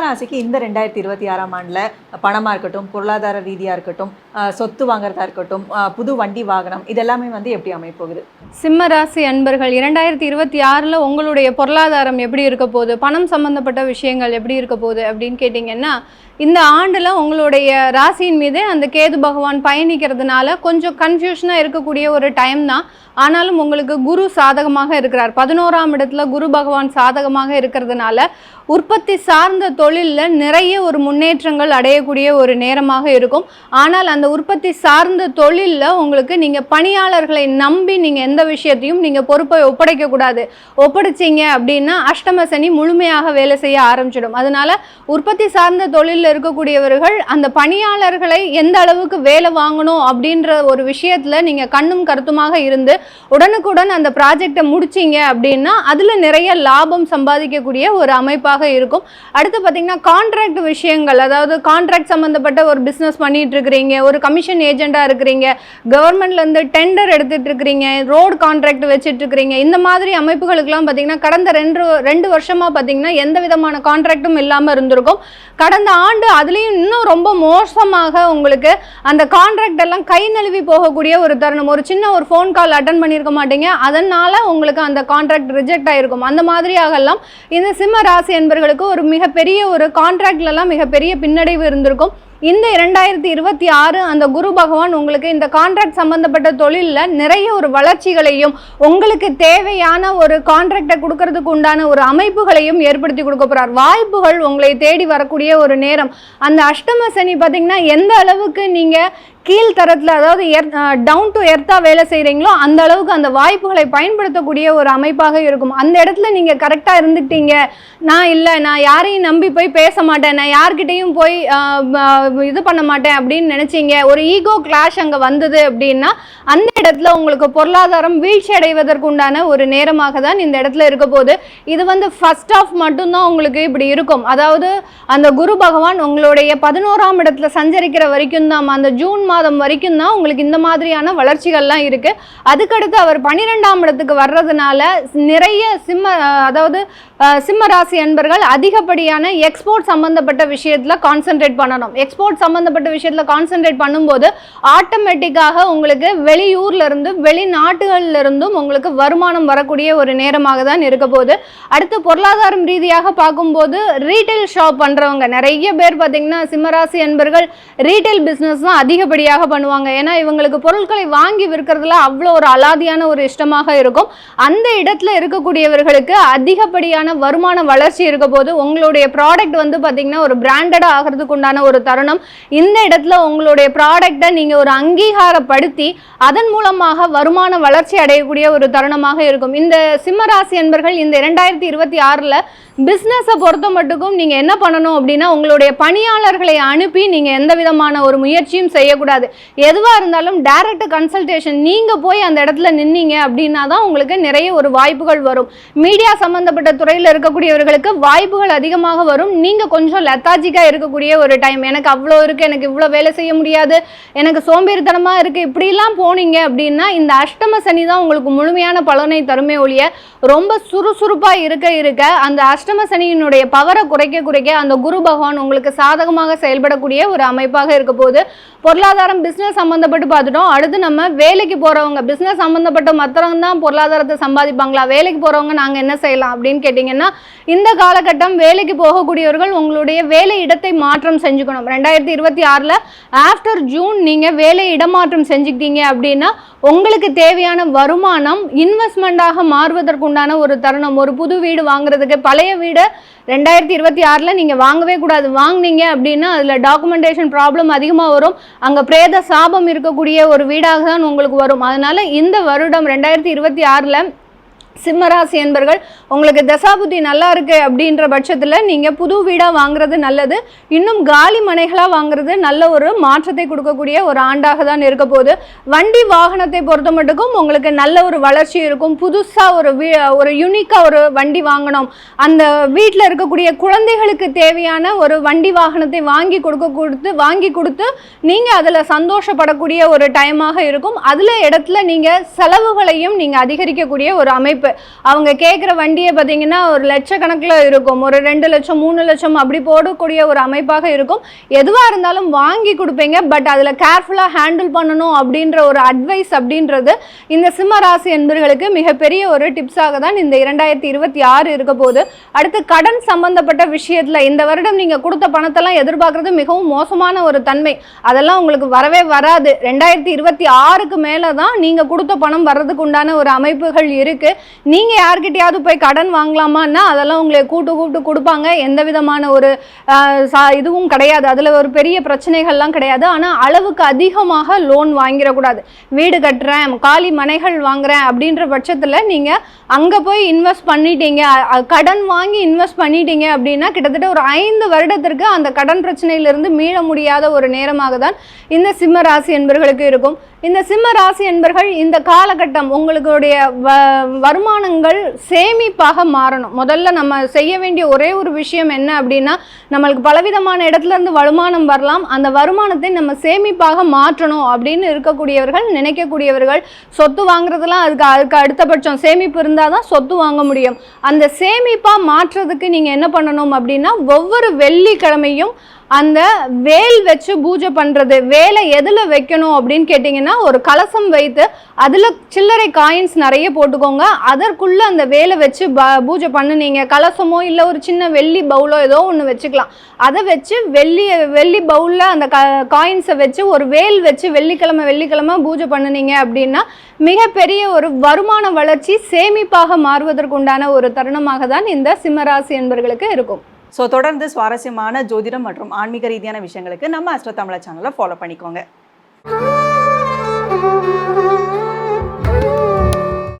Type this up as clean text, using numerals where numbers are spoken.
ராசிக்கு இந்த 2026ஆம் ஆண்டில் பணமாக இருக்கட்டும், பொருளாதார ரீதியாக இருக்கட்டும், சொத்து வாங்குறதா இருக்கட்டும், புது வண்டி வாகனம், இதெல்லாமே வந்து எப்படி அமைப்போகுது? சிம்ம ராசி அன்பர்கள் 2026ல் உங்களுடைய பொருளாதாரம் எப்படி இருக்க போகுது, பணம் சம்மந்தப்பட்ட விஷயங்கள் எப்படி இருக்க போகுது அப்படின்னு கேட்டிங்கன்னா, இந்த ஆண்டில் உங்களுடைய ராசியின் மீது அந்த கேது பகவான் பயணிக்கிறதுனால கொஞ்சம் கன்ஃபியூஷனாக இருக்கக்கூடிய ஒரு டைம் தான். ஆனாலும் உங்களுக்கு குரு சாதகமாக இருக்கிறார். 11ஆம் இடத்துல குரு பகவான் சாதகமாக இருக்கிறதுனால உற்பத்தி சார்ந்த தொழிலில் நிறைய ஒரு முன்னேற்றங்கள் அடையக்கூடிய ஒரு நேரமாக இருக்கும். ஆனால் அந்த உற்பத்தி சார்ந்த தொழிலில் உங்களுக்கு நீங்கள் பணியாளர்களை நம்பி நீங்கள் எந்த விஷயத்தையும் நீங்கள் பொறுப்பை ஒப்படைக்கக்கூடாது. ஒப்படைச்சிங்க அப்படின்னா அஷ்டம சனி முழுமையாக வேலை செய்ய ஆரம்பிச்சிடும். அதனால உற்பத்தி சார்ந்த தொழிலில் இருக்கக்கூடியவர்கள் அந்த பணியாளர்களை எந்த அளவுக்கு வேலை வாங்கணும் அப்படின்ற ஒரு விஷயத்தில் நீங்கள் கண்ணும் கருத்துமாக இருந்து உடனுக்குடன் அந்த ப்ராஜெக்டை முடிச்சிங்க அப்படின்னா அதில் நிறைய லாபம் சம்பாதிக்கக்கூடிய ஒரு அமைப்பாக இருக்கும். அடுத்து பார்த்தீங்கன்னா கான்ட்ராக்ட் விஷயங்கள், அதாவது கான்ட்ராக்ட் சம்மந்தப்பட்ட ஒரு பிஸ்னஸ் பண்ணிட்டு இருக்கிறீங்க, ஒரு கமிஷன் ஏஜெண்டாக இருக்கிறீங்க, கவர்மெண்ட்லேருந்து டெண்டர் எடுத்துட்டு இருக்கிறீங்க, ரோடு கான்ட்ராக்ட் வச்சுட்டு இருக்கிறீங்க, இந்த மாதிரி அமைப்புகளுக்கெல்லாம் பார்த்தீங்கன்னா கடந்த ரெண்டு வருஷமாக பார்த்தீங்கன்னா எந்த விதமான கான்ட்ராக்டும் இல்லாமல் இருந்திருக்கும். கடந்த ஆண்டு அதுலேயும் இன்னும் ரொம்ப மோசமாக உங்களுக்கு அந்த கான்ட்ராக்ட் எல்லாம் கை நழுவி போகக்கூடிய ஒரு தருணம். ஒரு சின்ன ஒரு ஃபோன் கால் அட்டன் பண்ணியிருக்க மாட்டீங்க, அதனால உங்களுக்கு அந்த கான்ட்ராக்ட் ரிஜெக்ட் ஆகிருக்கும். அந்த மாதிரியாகலாம் இந்த சிம்ம ராசி என்பர்களுக்கு ஒரு மிகப்பெரிய ஒரு கான்ட்ராக்ட்லலாம் மிகப்பெரிய பின்னடைவு இருந்திருக்கும். இந்த 2026 அந்த குரு பகவான் உங்களுக்கு இந்த கான்ட்ராக்ட் சம்பந்தப்பட்ட தொழிலில் நிறைய ஒரு வளர்ச்சிகளையும் உங்களுக்கு தேவையான ஒரு கான்ட்ராக்டை கொடுக்கறதுக்கு உண்டான ஒரு அமைப்புகளையும் ஏற்படுத்தி கொடுக்க போகிறார். வாய்ப்புகள் உங்களை தேடி வரக்கூடிய ஒரு நேரம். அந்த அஷ்டம சனி பார்த்தீங்கன்னா எந்த அளவுக்கு நீங்கள் கீழ்த்தரத்தில், அதாவது டவுன் டு எர்த்தாக வேலை செய்கிறீங்களோ அந்த அளவுக்கு அந்த வாய்ப்புகளை பயன்படுத்தக்கூடிய ஒரு அமைப்பாக இருக்கும். அந்த இடத்துல நீங்கள் கரெக்டாக இருந்துக்கிட்டீங்க, நான் யாரையும் நம்பி போய் பேச மாட்டேன், நான் யார்கிட்டையும் போய் இது பண்ண மாட்டேன் அப்படின்னு நினச்சிங்க, ஒரு ஈகோ கிளாஷ் அங்கே வந்தது அப்படின்னா அந்த இடத்துல உங்களுக்கு பொருளாதாரம் வீழ்ச்சி அடைவதற்கு உண்டான ஒரு நேரமாக தான் இந்த இடத்துல இருக்க போகுது. இது வந்து ஃபர்ஸ்ட் ஆஃப் மட்டும்தான் உங்களுக்கு இப்படி இருக்கும். அதாவது அந்த குரு பகவான் உங்களுடைய 11ஆம் இடத்துல சஞ்சரிக்கிற வரைக்கும் தான், அந்த ஜூன் மாதம் வரைக்கும் தான் உங்களுக்கு இந்த மாதிரியான வளர்ச்சிகள்லாம் இருக்கு. அதுக்கடுத்து அவர் 12ஆம் இடத்துக்கு வர்றதுனால நிறைய சிம்ம ராசி அன்பர்கள் அதிகப்படியான எக்ஸ்போர்ட் சம்பந்தப்பட்ட விஷயத்துல கான்சென்ட்ரேட் பண்ணணும். எக்ஸ்போர்ட் சம்பந்தப்பட்ட விஷயத்துல கான்சென்ட்ரேட் பண்ணும்போது ஆட்டோமேட்டிக்காக உங்களுக்கு வெளியூர்ல இருந்து வெளிநாட்டுகள்ல இருந்தும் உங்களுக்கு வருமானம் வரக்கூடிய ஒரு நேரமாக தான் இருக்க போகுது. அடுத்து பொருளாதாரம் ரீதியாக பார்க்கும்போது ரீட்டைல் ஷாப் பண்றவங்க நிறைய பேர் பார்த்தீங்கன்னா சிம்மராசி அன்பர்கள் ரீட்டைல் பிஸ்னஸ் தான் அதிகப்படியாக பண்ணுவாங்க. ஏன்னா இவங்களுக்கு பொருட்களை வாங்கி விற்கிறதுல அவ்வளோ ஒரு அலாதியான ஒரு இஷ்டமாக இருக்கும். அந்த இடத்துல இருக்கக்கூடியவர்களுக்கு அதிகப்படியான வருமான வளர்ச்சி இருக்க போது உங்களுடைய ப்ராடக்ட் வந்து பார்த்தீங்கன்னா ஒரு பிராண்டடாக ஆகிறதுக்கு உண்டான ஒரு தருணம். இந்த இடத்துல உங்களுடைய ப்ராடக்டை நீங்கள் ஒரு அங்கீகாரப்படுத்தி அதன் மூலமாக வருமான வளர்ச்சி அடையக்கூடிய ஒரு தருணமாக இருக்கும். இந்த சிம்மராசி என்பர்கள் இந்த 2026ல் பிஸ்னஸை பொறுத்த மட்டுக்கும் நீங்கள் என்ன பண்ணணும் அப்படின்னா உங்களுடைய பணியாளர்களை அனுப்பி நீங்கள் எந்த விதமான ஒரு முயற்சியும் செய்யக்கூடாது. எதுவாக இருந்தாலும் டைரக்ட் கன்சல்டேஷன் நீங்கள் போய் அந்த இடத்துல நின்னீங்க அப்படின்னா தான் உங்களுக்கு நிறைய ஒரு வாய்ப்புகள் வரும். மீடியா சம்பந்தப்பட்ட துறையில் இருக்கக்கூடியவர்களுக்கு வாய்ப்புகள் அதிகமாக வரும். நீங்கள் கொஞ்சம் லெத்தாஜிக்காக இருக்கக்கூடிய ஒரு டைம், எனக்கு அவ்வளோ இருக்குது, எனக்கு இவ்வளோ வேலை செய்ய முடியாது, எனக்கு சோம்பேறித்தனமாக இருக்குது, இப்படிலாம் போனீங்க அப்படின்னா இந்த அஷ்டம சனி தான் உங்களுக்கு முழுமையான பலனை தருமே ஒழிய ரொம்ப சுறுசுறுப்பாக இருக்க அந்த அஷ்டம சனியினுடைய பவரை குறைக்க அந்த குரு பகவான் உங்களுக்கு சாதகமாக செயல்படக்கூடிய ஒரு அமைப்பாக இருக்க போகுது. பொருளாதாரம் பிஸ்னஸ் சம்மந்தப்பட்டு பார்த்துட்டோம். அடுத்து நம்ம வேலைக்கு போகிறவங்க, பிஸ்னஸ் சம்மந்தப்பட்ட மற்றவங்க தான் பொருளாதாரத்தை சம்பாதிப்பாங்களா, வேலைக்கு போகிறவங்க நாங்கள் என்ன செய்யலாம் அப்படின்னு கேட்டிங்கன்னா இந்த காலகட்டம் வேலைக்கு போகக்கூடியவர்கள் உங்களுடைய வேலை இடத்தை மாற்றம் செஞ்சுக்கணும். 2026ல் ஆஃப்டர் ஜூன் நீங்கள் வேலை இடமாற்றம் செஞ்சுக்கிட்டீங்க அப்படின்னா உங்களுக்கு தேவையான வருமானம் இன்வெஸ்ட்மெண்ட்டாக மாறுவதற்குண்டான ஒரு தருணம். ஒரு புது வீடு வாங்குறதுக்கு, பழைய வீடு 2026ல் நீங்கள் வாங்கவே கூடாது. வாங்கினீங்க அப்படின்னா அதில் டாக்குமெண்டேஷன் ப்ராப்ளம் அதிகமாக வரும். அங்கே பிரேத சாபம் இருக்கக்கூடிய ஒரு வீடாக தான் உங்களுக்கு வரும். அதனால இந்த வருடம் 2026ல் சிம்மராசி என்பர்கள் உங்களுக்கு தசாபுத்தி நல்லா இருக்கு அப்படின்ற பட்சத்தில் நீங்கள் புது வீடாக வாங்குறது நல்லது. இன்னும் காலி மனைகளாக வாங்குறது நல்ல ஒரு மாற்றத்தை கொடுக்கக்கூடிய ஒரு ஆண்டாக தான் இருக்க போகுது. வண்டி வாகனத்தை பொறுத்த மட்டுக்கும் உங்களுக்கு நல்ல ஒரு வளர்ச்சி இருக்கும். புதுசாக ஒரு யூனிக்காக ஒரு வண்டி வாங்கணும், அந்த வீட்டில் இருக்கக்கூடிய குழந்தைகளுக்கு தேவையான ஒரு வண்டி வாகனத்தை வாங்கி கொடுத்து நீங்கள் அதில் சந்தோஷப்படக்கூடிய ஒரு டைமாக இருக்கும். அதில் இடத்துல நீங்கள் செலவுகளையும் நீங்கள் அதிகரிக்கக்கூடிய ஒரு அமைப்பு. அமைப்பு. அவங்க கேட்குற வண்டியை பார்த்தீங்கன்னா ஒரு லட்சக்கணக்கில் இருக்கும், ஒரு 2 லட்சம் 3 லட்சம் அப்படி போடக்கூடிய ஒரு அமைப்பாக இருக்கும். எதுவாக இருந்தாலும் வாங்கி கொடுப்பீங்க, பட் அதில் கேர்ஃபுல்லாக ஹேண்டில் பண்ணணும் அப்படின்ற ஒரு அட்வைஸ் அப்படின்றது இந்த சிம்ம ராசி என்பர்களுக்கு மிகப்பெரிய ஒரு டிப்ஸாக தான் இந்த 2026 இருக்க போகுது. அடுத்து கடன் சம்பந்தப்பட்ட விஷயத்தில் இந்த வருடம் நீங்கள் கொடுத்த பணத்தெல்லாம் எதிர்பார்க்குறது மிகவும் மோசமான ஒரு தன்மை. அதெல்லாம் உங்களுக்கு வரவே வராது. 2026க்கு மேலே தான் நீங்கள் கொடுத்த பணம் வர்றதுக்கு உண்டான ஒரு அமைப்புகள் இருக்குது. நீங்கள் யார்கிட்டையாவது போய் கடன் வாங்கலாமான்னா அதெல்லாம் உங்களை கூப்பிட்டு கொடுப்பாங்க. எந்த விதமான ஒரு இதுவும் கிடையாது, அதில் ஒரு பெரிய பிரச்சனைகள்லாம் கிடையாது. ஆனால் அளவுக்கு அதிகமாக லோன் வாங்கிடக்கூடாது. வீடு கட்டுறேன், காலி மனைகள் வாங்குறேன் அப்படின்ற பட்சத்தில் நீங்கள் அங்கே போய் இன்வெஸ்ட் பண்ணிட்டீங்க, கடன் வாங்கி இன்வெஸ்ட் பண்ணிட்டீங்க அப்படின்னா கிட்டத்தட்ட ஒரு 5 வருடத்திற்கு அந்த கடன் பிரச்சனையிலிருந்து மீள முடியாத ஒரு நேரமாக தான் இந்த சிம்ம ராசி என்பர்களுக்கு இருக்கும். இந்த சிம்ம ராசி என்பர்கள் இந்த காலகட்டம் உங்களுடைய வருமானங்கள் சேமிப்பாக மாறணும். முதல்ல நம்ம செய்ய வேண்டிய ஒரே ஒரு விஷயம் என்ன அப்படின்னா, நம்மளுக்கு பலவிதமான இடத்துல இருந்து வருமானம் வரலாம், அந்த வருமானத்தை நம்ம சேமிப்பாக மாற்றணும் அப்படின்னு இருக்கக்கூடியவர்கள், நினைக்கக்கூடியவர்கள். சொத்து வாங்குறதுலாம் அதுக்கு அடுத்தபட்சம் சேமிப்பு இருந்தால் தான் சொத்து வாங்க முடியும். அந்த சேமிப்பாக மாற்றுறதுக்கு நீங்கள் என்ன பண்ணணும் அப்படின்னா, ஒவ்வொரு வெள்ளிக்கிழமையும் அந்த வேல் வச்சு பூஜை பண்ணுறது. வேலை எதில் வைக்கணும் அப்படின்னு கேட்டிங்கன்னா, ஒரு கலசம் வைத்து அதில் சில்லறை காயின்ஸ் நிறைய போட்டுக்கோங்க. அதற்குள்ளே அந்த வேலை வச்சு பூஜை பண்ணுனீங்க. கலசமோ இல்லை ஒரு சின்ன வெள்ளி பவுலோ ஏதோ ஒன்று வச்சுக்கலாம். அதை வச்சு வெள்ளி பவுலில் அந்த காயின்ஸை வச்சு ஒரு வேல் வச்சு வெள்ளிக்கிழமை பூஜை பண்ணுனீங்க அப்படின்னா மிகப்பெரிய ஒரு வருமான வளர்ச்சி சேமிப்பாக மாறுவதற்கு உண்டான ஒரு தருணமாக தான் இந்த சிம்மராசி என்பர்களுக்கு இருக்கும். ஸோ தொடர்ந்து சுவாரஸ்யமான ஜோதிடம் மற்றும் ஆன்மீக ரீதியான விஷயங்களுக்கு நம்ம அஸ்ட்ரோ தமிழா சேனலை ஃபாலோ பண்ணிக்கோங்க.